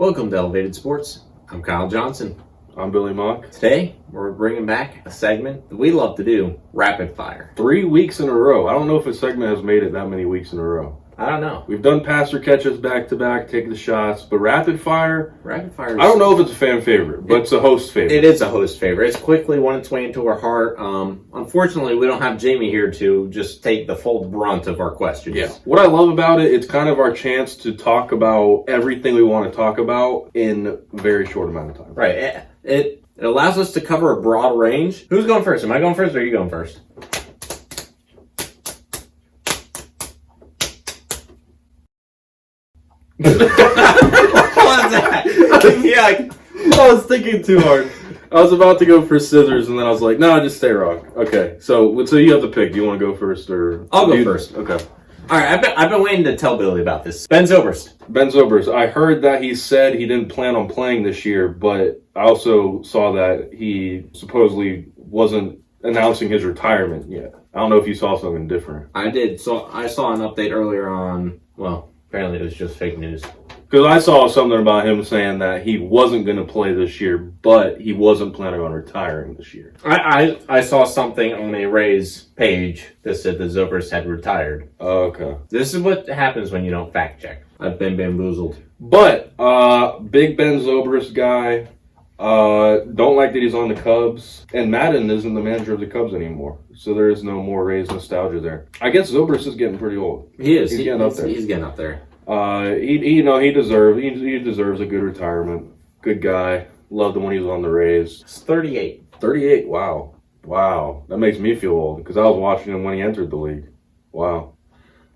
Welcome to Elevated Sports. I'm Kyle Johnson. I'm Billy Mock. Today, we're bringing back a segment that we love to do, Rapid Fire. 3 weeks in a row. I don't know if a segment has made it that many weeks in a row. I don't know. We've done passer catches back-to-back, take the shots, but Rapid Fire, I don't know if it's a fan favorite, but it's a host favorite. It is a host favorite. It's quickly won its way into our heart. Unfortunately, we don't have Jamie here to just take the full brunt of our questions. Yeah. What I love about it, it's kind of our chance to talk about everything we want to talk about in a very short amount of time. Right. It allows us to cover a broad range. Who's going first? Am I going first or are you going first? What was that? Yeah, I was thinking too hard. I was about to go for scissors, and then I was like, no, just stay wrong. Okay, so you have to pick. Do you want to go first, or I'll go first. Okay. All right, I've been waiting to tell Billy about this. Ben Zobrist. I heard that he said he didn't plan on playing this year, but I also saw that he supposedly wasn't announcing his retirement yet. I don't know if you saw something different. I did. So I saw an update earlier on, well, apparently it was just fake news. Because I saw something about him saying that he wasn't going to play this year, but he wasn't planning on retiring this year. I saw something on a Rays page that said that Zobrist had retired. Okay. This is what happens when you don't fact check. I've been bamboozled. But, big Ben Zobrist guy, don't like that he's on the Cubs. And Madden isn't the manager of the Cubs anymore. So there is no more Rays nostalgia there. I guess Zobrist is getting pretty old. He is. He's getting up there. He's getting up there. He deserves a good retirement. Good guy. Loved him when he was on the Rays. He's 38. 38. Wow. That makes me feel old because I was watching him when he entered the league. Wow.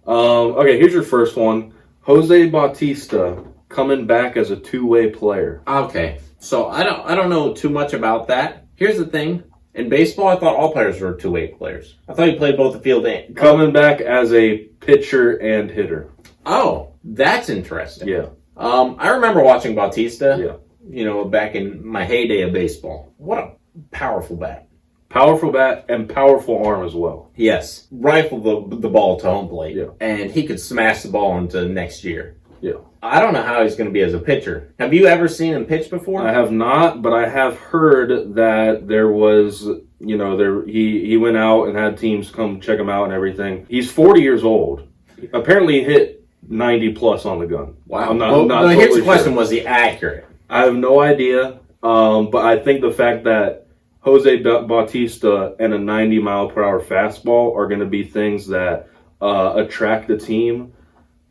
Okay, here's your first one. Jose Bautista coming back as a two-way player. Okay, so I don't know too much about that. Here's the thing. In baseball, I thought all players were two-way players. I thought he played both the field and... Coming back as a pitcher and hitter. Oh, that's interesting. Yeah. I remember watching Bautista, yeah. Back in my heyday of baseball. What a powerful bat. Powerful bat and powerful arm as well. Yes. Rifle the ball to home plate. Yeah. And he could smash the ball into next year. Yeah. I don't know how he's going to be as a pitcher. Have you ever seen him pitch before? I have not, but I have heard that there was, he went out and had teams come check him out and everything. He's 40 years old. Apparently he hit 90 plus on the gun. Wow. I'm not totally here's the question, sure. Was he accurate? I have no idea, but I think the fact that Jose Bautista and a 90 mile per hour fastball are going to be things that attract the team,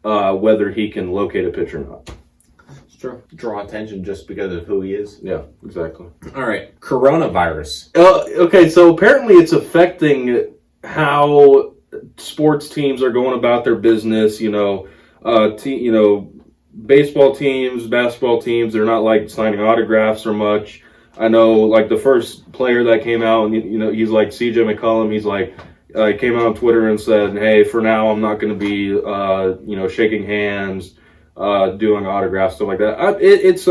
whether he can locate a pitch or not. It's true. Draw attention just because of who he is. Yeah, exactly. All right, coronavirus. Okay, so apparently it's affecting how sports teams are going about their business. Baseball teams, basketball teams, they're not like signing autographs or much. I know, like the first player that came out, and he's like CJ McCollum. He's like, came out on Twitter and said, "Hey, for now, I'm not going to be, shaking hands, doing autographs, stuff like that." It's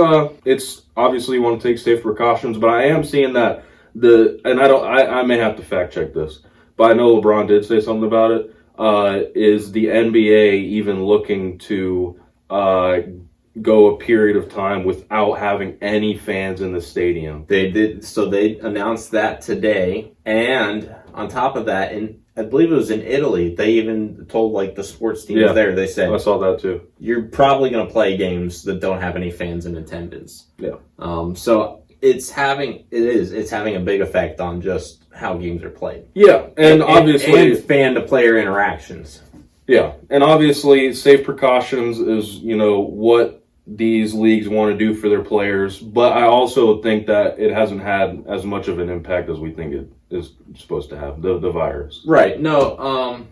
obviously you want to take safe precautions, but I am seeing that I may have to fact check this, but I know LeBron did say something about it. Is the NBA even looking to go a period of time without having any fans in the stadium? They did. So they announced that today. And on top of that, I believe it was in Italy, they even told the sports teams there, they said, I saw that too. You're probably going to play games that don't have any fans in attendance. Yeah. So it's having a big effect on just how games are played. Yeah. And obviously. And fan to player interactions. Yeah, and obviously safe precautions is, what these leagues want to do for their players, but I also think that it hasn't had as much of an impact as we think it is supposed to have, the virus. Right, no.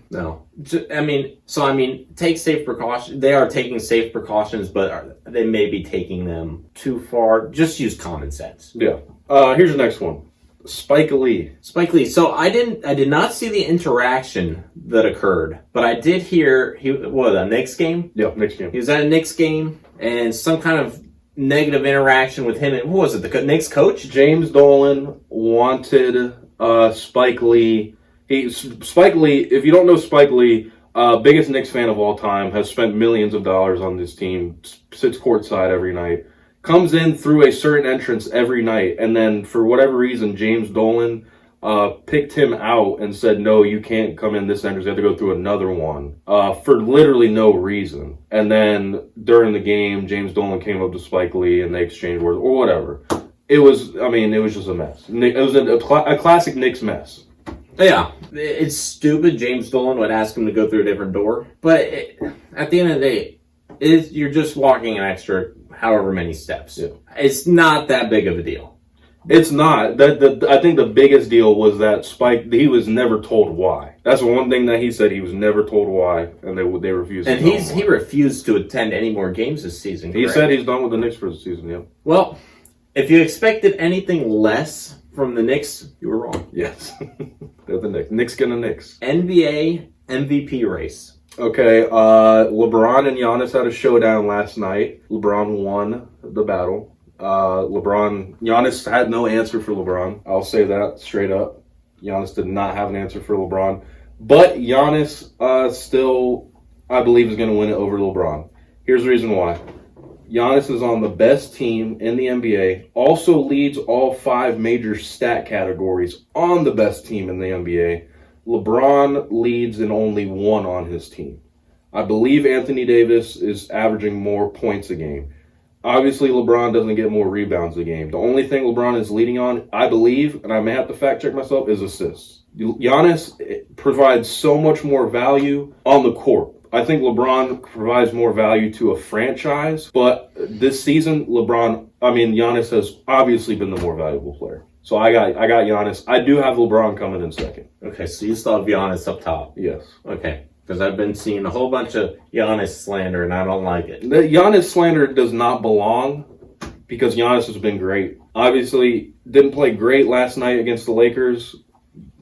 Take safe precautions. They are taking safe precautions, but they may be taking them too far. Just use common sense. Yeah. Here's the next one. Spike Lee. So I did not see the interaction that occurred, but I did hear a Knicks game? Yeah, Knicks game. He was at a Knicks game and some kind of negative interaction with him. And who was it? The Knicks coach? James Dolan wanted Spike Lee. Spike Lee, if you don't know Spike Lee, biggest Knicks fan of all time, has spent millions of dollars on this team, sits courtside every night. comes in through a certain entrance every night, and then for whatever reason, James Dolan picked him out and said, no, you can't come in this entrance. You have to go through another one for literally no reason. And then during the game, James Dolan came up to Spike Lee and they exchanged words or whatever. It was just a mess. It was a classic Knicks mess. Yeah, it's stupid. James Dolan would ask him to go through a different door. But at the end of the day, you're just walking an extra however many steps. Yeah. It's not that big of a deal. It's not. I think the biggest deal was that Spike, he was never told why. That's one thing that he said. He was never told why, and they refused to tell him why. He refused to attend any more games this season. He said he's done with the Knicks for the season, yeah. Well, if you expected anything less from the Knicks, you were wrong. Yes. They're the Knicks. Knicks gonna Knicks. NBA MVP race. Okay, LeBron and Giannis had a showdown last night. LeBron won the battle. Giannis had no answer for LeBron. I'll say that straight up. Giannis did not have an answer for LeBron. But Giannis still, I believe, is going to win it over LeBron. Here's the reason why. Giannis is on the best team in the NBA, also leads all 5 major stat categories on the best team in the NBA. LeBron leads in only 1 on his team. I believe Anthony Davis is averaging more points a game. Obviously, LeBron doesn't get more rebounds a game. The only thing LeBron is leading on, I believe, and I may have to fact check myself, is assists. Giannis provides so much more value on the court. I think LeBron provides more value to a franchise, but this season, Giannis has obviously been the more valuable player. So I got Giannis. I do have LeBron coming in second. Okay, so you still have Giannis up top. Yes. Okay. Because I've been seeing a whole bunch of Giannis slander, and I don't like it. The Giannis slander does not belong because Giannis has been great. Obviously, didn't play great last night against the Lakers.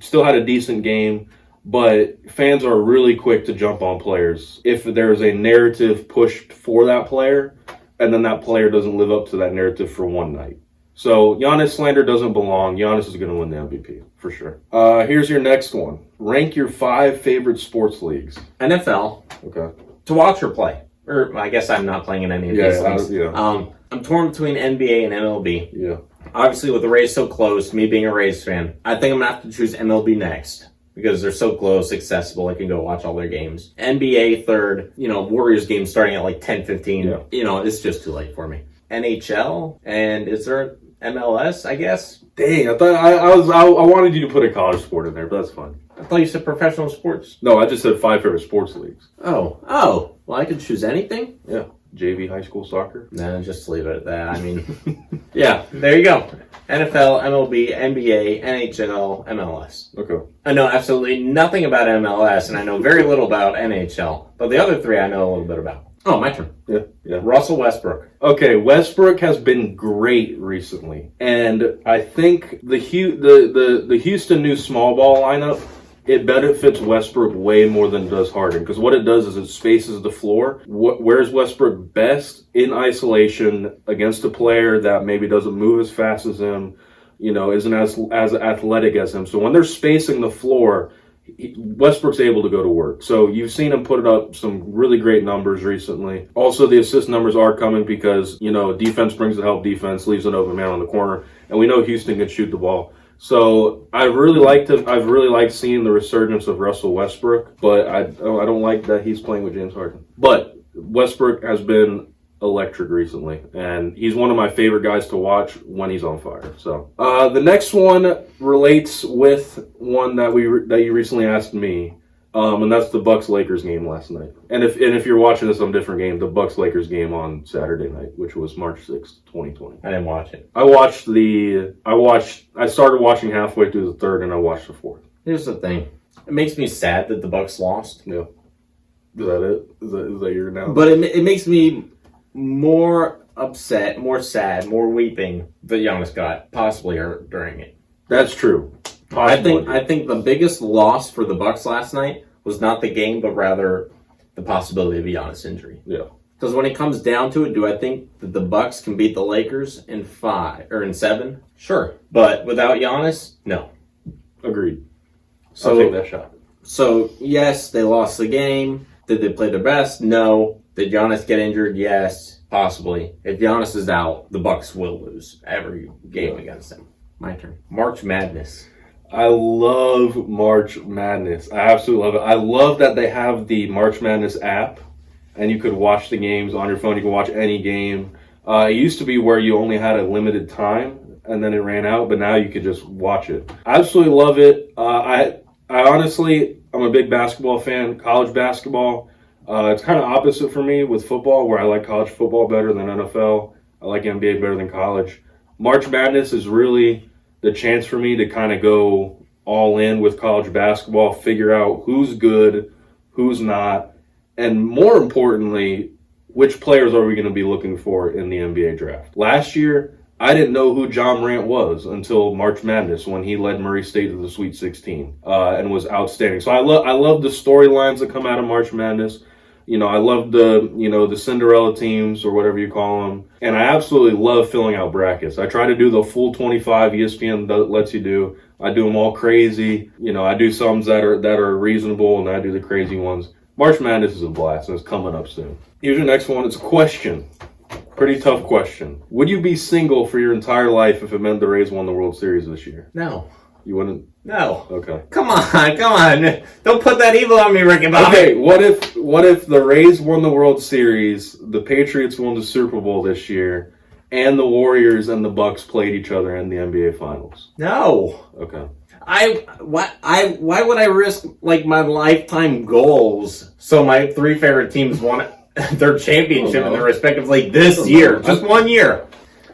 Still had a decent game, but fans are really quick to jump on players if there's a narrative pushed for that player, and then that player doesn't live up to that narrative for one night. So Giannis slander doesn't belong. Giannis is going to win the MVP, for sure. Here's your next one. Rank your 5 favorite sports leagues. NFL. Okay. To watch or play. Or I guess I'm not playing in any of these leagues. Yeah. I'm torn between NBA and MLB. Yeah. Obviously, with the Rays so close, me being a Rays fan, I think I'm going to have to choose MLB next. Because they're so close, accessible, I can go watch all their games. NBA third, Warriors games starting at like 10:15. Yeah. It's just too late for me. NHL, and is there MLS, I guess? Dang, I thought I wanted you to put a college sport in there, but that's fine. I thought you said professional sports. No, I just said 5 favorite sports leagues. Oh. Well, I could choose anything? Yeah. JV high school soccer? Nah, just leave it at that. Yeah, there you go. NFL, MLB, NBA, NHL, MLS. Okay. I know absolutely nothing about MLS, and I know very little about NHL. But the other 3 I know a little bit about. Oh, my turn. Yeah. Russell Westbrook. Okay, Westbrook has been great recently, and I think the Houston new small ball lineup, it benefits Westbrook way more than it does Harden, because what it does is it spaces the floor. Where's Westbrook best? In isolation against a player that maybe doesn't move as fast as him, isn't as athletic as him. So when they're spacing the floor, Westbrook's able to go to work. So you've seen him put up some really great numbers recently. Also, the assist numbers are coming because, defense brings the help defense, leaves an open man on the corner, and we know Houston can shoot the ball. So I've really liked seeing the resurgence of Russell Westbrook, but I don't like that he's playing with James Harden. But Westbrook has been electric recently, and he's one of my favorite guys to watch when he's on fire. So the next one relates with one that you recently asked me, and that's the Bucks-Lakers game last night. And if you're watching this on a different game, the Bucks-Lakers game on Saturday night, which was March 6th, 2020. I didn't watch it. I started watching halfway through the third, and I watched the fourth. Here's the thing. It makes me sad that the Bucks lost. Yeah. Is that it? Is that your announcement? But it makes me more upset, more sad, more weeping that Giannis got possibly hurt during it. That's true. I think the biggest loss for the Bucks last night was not the game, but rather the possibility of a Giannis injury. Yeah. Because when it comes down to it, do I think that the Bucks can beat the Lakers in 5 or in 7? Sure. But without Giannis, no. Agreed. So, I'll take that shot. So yes, they lost the game. Did they play their best? No. Did Giannis get injured? Yes, possibly. If Giannis is out, the Bucks will lose every game against them. My turn. March Madness. I love March Madness. I absolutely love it. I love that they have the March Madness app, and you could watch the games on your phone. You can watch any game. It used to be where you only had a limited time, and then it ran out, but now you could just watch it. I absolutely love it. I honestly, I'm a big basketball fan, college basketball. It's kind of opposite for me with football, where I like college football better than NFL. I like NBA better than college. March Madness is really the chance for me to kind of go all in with college basketball, figure out who's good, who's not, and more importantly, which players are we going to be looking for in the NBA draft. Last year, I didn't know who John Morant was until March Madness when he led Murray State to the Sweet 16 and was outstanding. So I love the storylines that come out of March Madness. You know, I love the Cinderella teams or whatever you call them. And I absolutely love filling out brackets. I try to do the full 25 ESPN lets you do. I do them all crazy. You know, I do some that are reasonable, and I do the crazy ones. March Madness is a blast, and it's coming up soon. Here's your next one. It's a question. Pretty tough question. Would you be single for your entire life if it meant the Rays won the World Series this year? No. You wouldn't? No. Okay. Come on. Don't put that evil on me, Ricky Bobby. Okay, what if the Rays won the World Series, the Patriots won the Super Bowl this year, and the Warriors and the Bucks played each other in the NBA Finals? No. Okay. Why would I risk like my lifetime goals so my three favorite teams won their championship in their respective league this year? Just 1 year.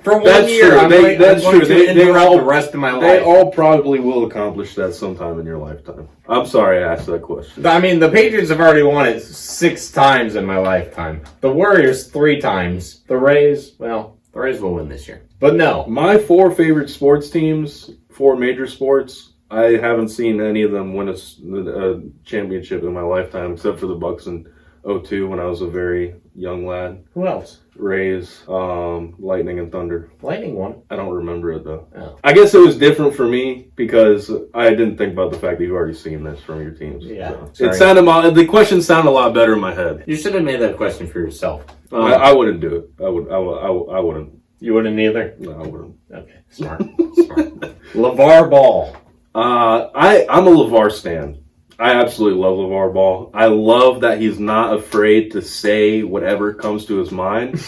For one year, I'm going to interrupt the rest of my life. They all probably will accomplish that sometime in your lifetime. I'm sorry I asked that question. I mean, the Patriots have already won it 6 times in my lifetime. The Warriors 3 times. The Rays will win this year. But no. My 4 favorite sports teams, 4 major sports, I haven't seen any of them win a championship in my lifetime, except for the Bucks in 2002 when I was a very young lad. Who else? Rays, Lightning, and Thunder. Lightning won. I don't remember it, though. Oh. I guess it was different for me because I didn't think about the fact that you've already seen this from your teams. Yeah. So. The question sounded a lot better in my head. You should have made that question for yourself. I wouldn't do it. I wouldn't. You wouldn't either? No, I wouldn't. Okay, smart. LaVar Ball. I'm a LaVar stan. I absolutely love LaVar Ball. I love that he's not afraid to say whatever comes to his mind.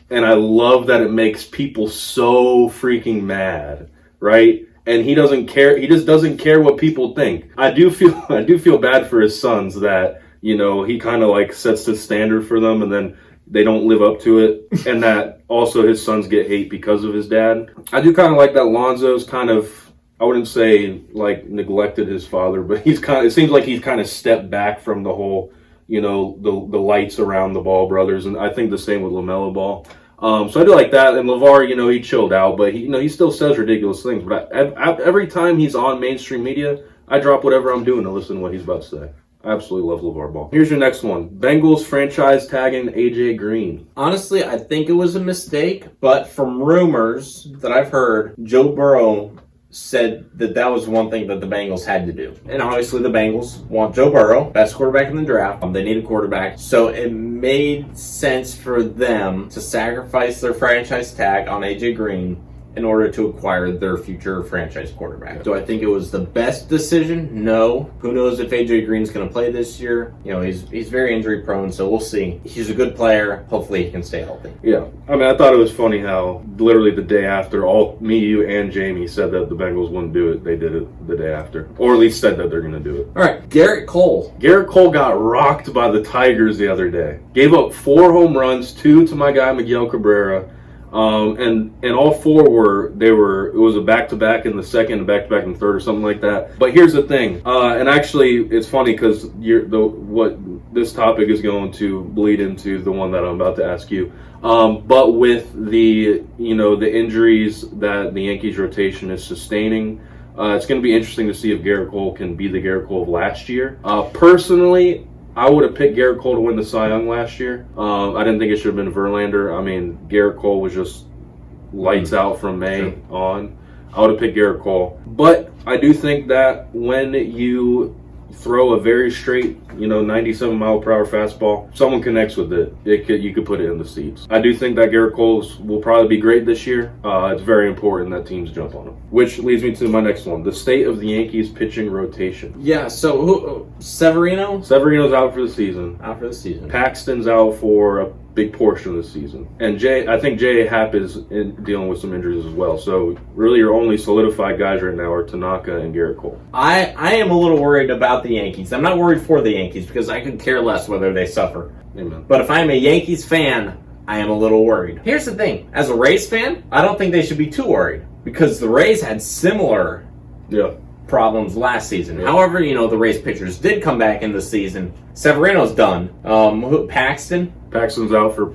And I love that it makes people so freaking mad, right? And he doesn't care. He just doesn't care what people think. I do feel bad for his sons that, you know, he kind of like sets the standard for them and then they don't live up to it. And that also his sons get hate because of his dad. I do kind of like that Lonzo's kind of, I wouldn't say like neglected his father, but it seems like he's kind of stepped back from the whole, you know, the lights around the Ball brothers. And I think the same with LaMelo Ball. So I do like that. And LaVar, you know, he chilled out, but he still says ridiculous things. But every time he's on mainstream media, I drop whatever I'm doing to listen to what he's about to say. I absolutely love LaVar Ball. Here's your next one. Bengals franchise tagging AJ Green. Honestly, I think it was a mistake, but from rumors that I've heard, Joe Burrow said that was one thing that the Bengals had to do. And obviously the Bengals want Joe Burrow, best quarterback in the draft. They need a quarterback. So it made sense for them to sacrifice their franchise tag on AJ Green in order to acquire their future franchise quarterback. Do I think it was the best decision? No. Who knows if AJ Green's going to play this year? You know, he's very injury prone, so we'll see. He's a good player. Hopefully he can stay healthy. Yeah. I mean, I thought it was funny how literally the day after, me, you, and Jamie said that the Bengals wouldn't do it. They did it the day after. Or at least said that they're going to do it. All right, Garrett Cole. Garrett Cole got rocked by the Tigers the other day. Gave up 4 home runs, 2 to my guy Miguel Cabrera. And all 4 it was a back-to-back in the second, a back-to-back in the third or something like that. But here's the thing, and actually it's funny because what this topic is going to bleed into the one that I'm about to ask you. But with the injuries that the Yankees rotation is sustaining, it's going to be interesting to see if Garrett Cole can be the Garrett Cole of last year. Personally, I would have picked Garrett Cole to win the Cy Young last year. I didn't think it should have been Verlander. I mean, Garrett Cole was just lights out from May on. I would have picked Garrett Cole. But I do think that when you throw a very straight 97 mile per hour fastball. If someone connects with it, you could put it in the seats. I do think that Garrett Cole will probably be great this year. It's very important that teams jump on him. Which leads me to my next one: the state of the Yankees pitching rotation. Yeah. So Severino? Severino's out for the season. Out for the season. Paxton's out for a big portion of the season, and I think J.A. Happ is dealing with some injuries as well. So really, your only solidified guys right now are Tanaka and Garrett Cole. I am a little worried about the Yankees. I'm not worried for the Yankees because I could care less whether they suffer. Amen. But if I'm a Yankees fan, I am a little worried. Here's the thing: as a Rays fan, I don't think they should be too worried because the Rays had similar problems last season. Yeah. However, the Rays pitchers did come back in the season. Severino's done. Paxton's out for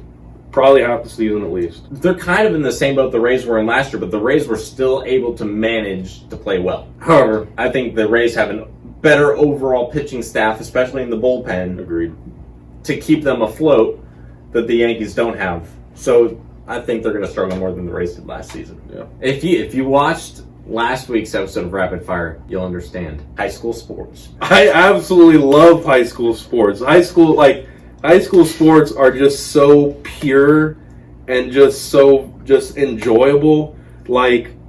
probably half the season at least. They're kind of in the same boat the Rays were in last year, but the Rays were still able to manage to play well. However, I think the Rays have a better overall pitching staff, especially in the bullpen. Agreed. To keep them afloat that the Yankees don't have. So I think they're going to struggle more than the Rays did last season. Yeah. If you watched last week's episode of Rapid Fire, you'll understand. High school sports. I absolutely love high school sports. High school sports are just so pure and just enjoyable.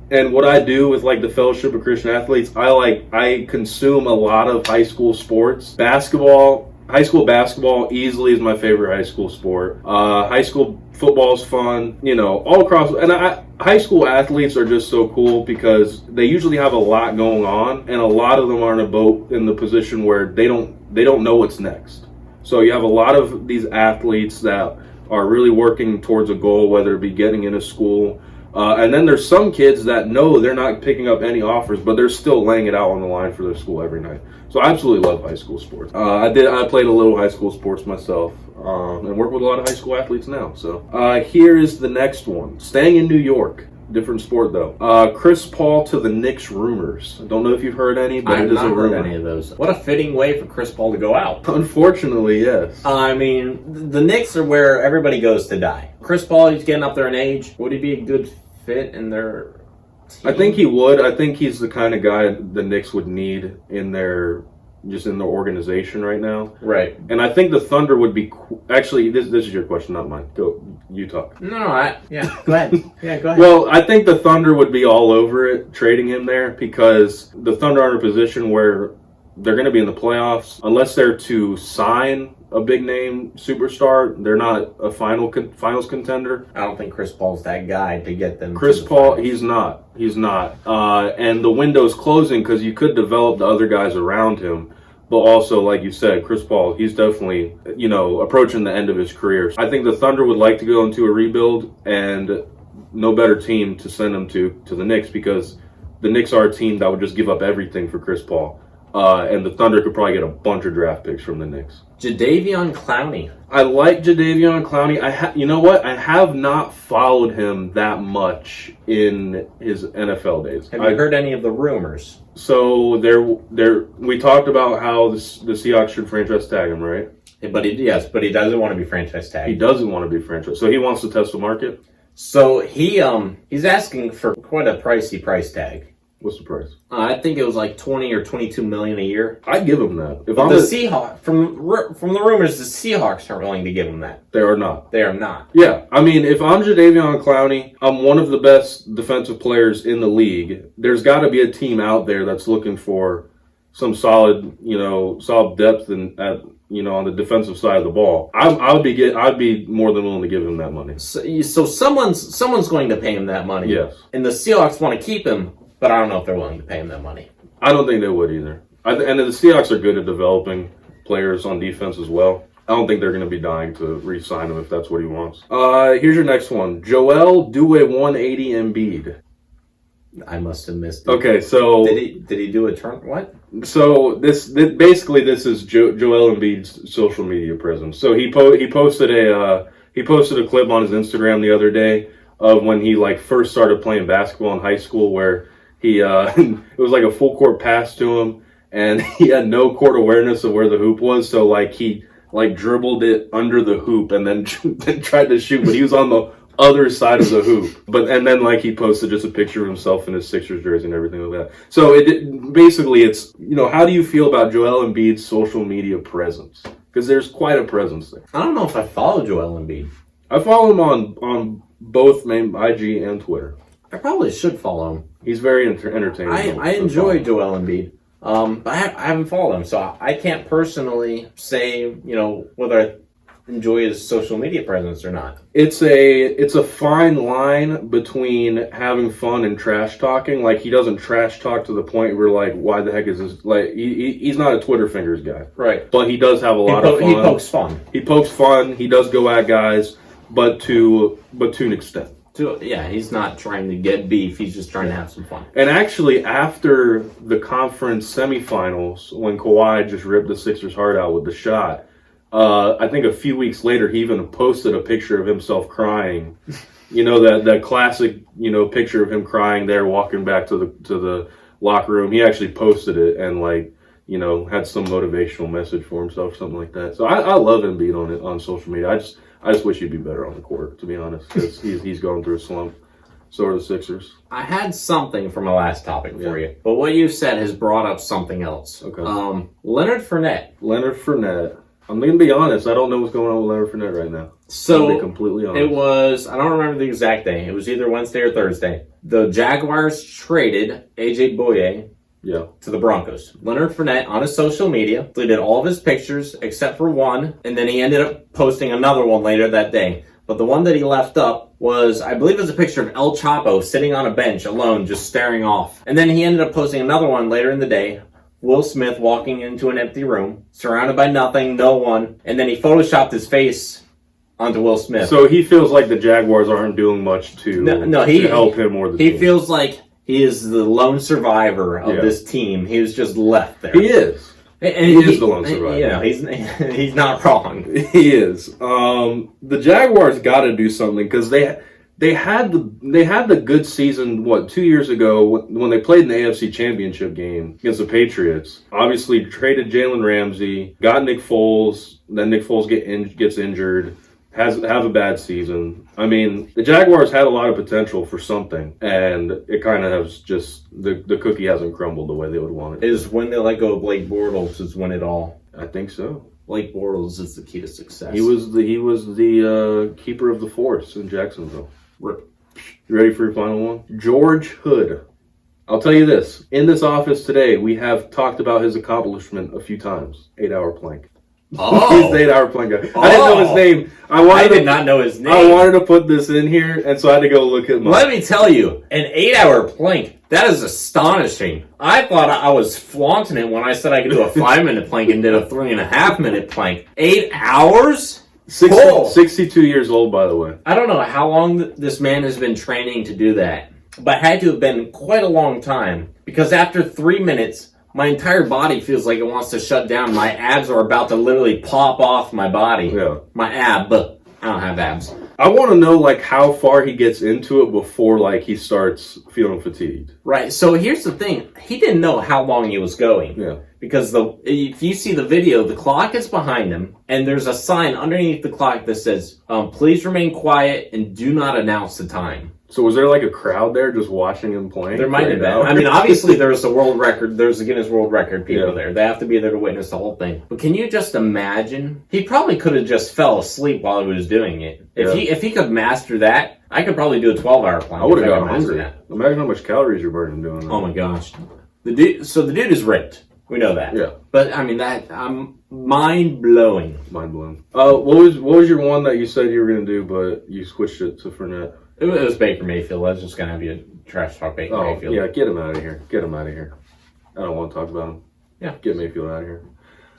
And what I do with the Fellowship of Christian Athletes, I consume a lot of high school sports. High school basketball easily is my favorite high school sport. High school football is fun, all across. And high school athletes are just so cool because they usually have a lot going on, and a lot of them are in the position where they don't know what's next. So you have a lot of these athletes that are really working towards a goal, whether it be getting into school. And then there's some kids that know they're not picking up any offers, but they're still laying it out on the line for their school every night. So I absolutely love high school sports. I played a little high school sports myself, and work with a lot of high school athletes now. So here is the next one. Staying in New York. Different sport though. Chris Paul to the Knicks rumors. I don't know if you've heard any, but it is a rumor. I've not heard any of those. What a fitting way for Chris Paul to go out. Unfortunately, yes. I mean, the Knicks are where everybody goes to die. Chris Paul, he's getting up there in age. Would he be a good fit in their team? I think he would. I think he's the kind of guy the Knicks would need in their organization right now. Right. And I think the Thunder would be... Actually, this is your question, not mine. Go, you talk. No, go ahead. Yeah, go ahead. Well, I think the Thunder would be all over it, trading him there, because the Thunder are in a position where they're going to be in the playoffs. Unless they're to sign a big-name superstar, they're not a finals contender. I don't think Chris Paul's that guy to get them. Chris Paul, he's not. And the window's closing because you could develop the other guys around him. But also, like you said, Chris Paul, he's definitely, approaching the end of his career. I think the Thunder would like to go into a rebuild, and no better team to send him to the Knicks, because the Knicks are a team that would just give up everything for Chris Paul. And the Thunder could probably get a bunch of draft picks from the Knicks. Jadeveon Clowney. I like Jadeveon Clowney. You know what? I have not followed him that much in his NFL days. Have you heard any of the rumors? So we talked about how the Seahawks should franchise tag him, right? But he doesn't want to be franchise tagged. He doesn't want to be franchise. So he wants to test the market. So he's asking for quite a pricey price tag. What's the price? I think it was like $20 or $22 million a year. I'd give him that. But the Seahawks, from the rumors, the Seahawks aren't willing to give him that. They are not. They are not. Yeah, I mean, if I'm Jadeveon Clowney, I'm one of the best defensive players in the league. There's got to be a team out there that's looking for some solid depth on the defensive side of the ball. I'd be more than willing to give him that money. So someone's going to pay him that money. Yes. And the Seahawks want to keep him. But I don't know if they're willing to pay him that money. I don't think they would either. And the Seahawks are good at developing players on defense as well. I don't think they're going to be dying to re-sign him if that's what he wants. Here's your next one. Joel do a 180 Embiid. I must have missed it. Okay, so... Did he do a turn... What? So this is Joel Embiid's social media presence. So he posted a clip on his Instagram the other day of when he first started playing basketball in high school, where he it was like a full court pass to him, and he had no court awareness of where the hoop was. So he dribbled it under the hoop and then tried to shoot, but he was on the other side of the hoop. And then like he posted just a picture of himself in his Sixers jersey and everything like that. So basically it's, how do you feel about Joel Embiid's social media presence? Because there's quite a presence there. I don't know if I follow Joel Embiid. I follow him on both main IG and Twitter. I probably should follow him. He's very entertaining. I enjoy Joel Embiid. But I haven't followed him, so I can't personally say, whether I enjoy his social media presence or not. It's a fine line between having fun and trash talking. Like, he doesn't trash talk to the point where, like, why the heck is this? Like, he's not a Twitter fingers guy. Right. But he does have a lot of fun. He pokes fun. He pokes fun. He does go at guys, but to an extent. Yeah, he's not trying to get beef. He's just trying to have some fun. And actually, after the conference semifinals, when Kawhi just ripped the Sixers' heart out with the shot, I think a few weeks later, he even posted a picture of himself crying. That classic, picture of him crying there, walking back to the locker room. He actually posted it and had some motivational message for himself, something like that. So I love Embiid on social media. I just wish he'd be better on the court, to be honest, because he's going through a slump. So are the Sixers. I had something for my last topic for you, but what you said has brought up something else. Okay. Leonard Fournette. I'm going to be honest. I don't know what's going on with Leonard Fournette right now. So, to be completely honest. It was, I don't remember the exact day. It was either Wednesday or Thursday. The Jaguars traded A.J. Bouye to the Broncos. Leonard Fournette, on his social media, deleted all of his pictures except for one, and then he ended up posting another one later that day. But the one that he left up was, I believe it was a picture of El Chapo sitting on a bench alone, just staring off. And then he ended up posting another one later in the day. Will Smith walking into an empty room, surrounded by nothing, no one, and then he photoshopped his face onto Will Smith. So he feels like the Jaguars aren't doing much to help him or the team. He feels like he is the lone survivor of this team. He was just left there. He is. And he is the lone survivor. He's not wrong. He is. The Jaguars got to do something because they had the good season 2 years ago when they played in the AFC Championship game against the Patriots. Obviously traded Jalen Ramsey, got Nick Foles, then Nick Foles gets injured, have a bad season. I mean, the Jaguars had a lot of potential for something, and it kind of has just the cookie hasn't crumbled the way they would want it. Is when they let go of Blake Bortles is when it all. I think so. Blake Bortles is the key to success. He was the keeper of the force in Jacksonville. You ready for your final one? George Hood. I'll tell you this. In this office today, we have talked about his accomplishment a few times. 8-hour plank. Oh. He's the 8-hour plank guy. I didn't know his name. I did not know his name. I wanted to put this in here, and so I had to go look him up. Let me tell you, an 8-hour plank, that is astonishing. I thought I was flaunting it when I said I could do a 5-minute plank and did a 3.5-minute plank. 8 hours? 62 years old, by the way. I don't know how long this man has been training to do that, but had to have been quite a long time, because after 3 minutes, my entire body feels like it wants to shut down. My abs are about to literally pop off my body. Yeah. My ab. I don't have abs. I want to know, how far he gets into it before, he starts feeling fatigued. Right. So here's the thing. He didn't know how long he was going. Yeah. Because if you see the video, the clock is behind him, and there's a sign underneath the clock that says, please remain quiet and do not announce the time. So was there a crowd there just watching him playing? There might have been. I mean, obviously there's a world record. There's a Guinness World Record people there. They have to be there to witness the whole thing. But can you just imagine? He probably could have just fell asleep while he was doing it. If he could master that, I could probably do a 12-hour plank. I would have gotten hungry. Imagine how much calories you're burning doing that. Oh my gosh. The dude is ripped. We know that. Yeah. But I mean mind blowing. Mind blowing. What was your one that you said you were gonna do, but you switched it to Fournette? It was Baker Mayfield. I was just going to have you trash talk Baker Mayfield. Yeah, get him out of here. Get him out of here. I don't want to talk about him. Yeah. Get Mayfield out of here.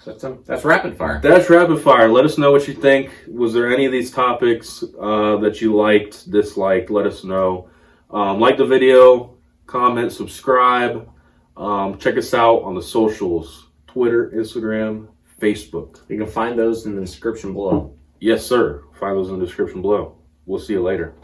So that's rapid fire. That's rapid fire. Let us know what you think. Was there any of these topics that you liked, disliked? Let us know. Like the video, comment, subscribe. Check us out on the socials. Twitter, Instagram, Facebook. You can find those in the description below. Yes, sir. Find those in the description below. We'll see you later.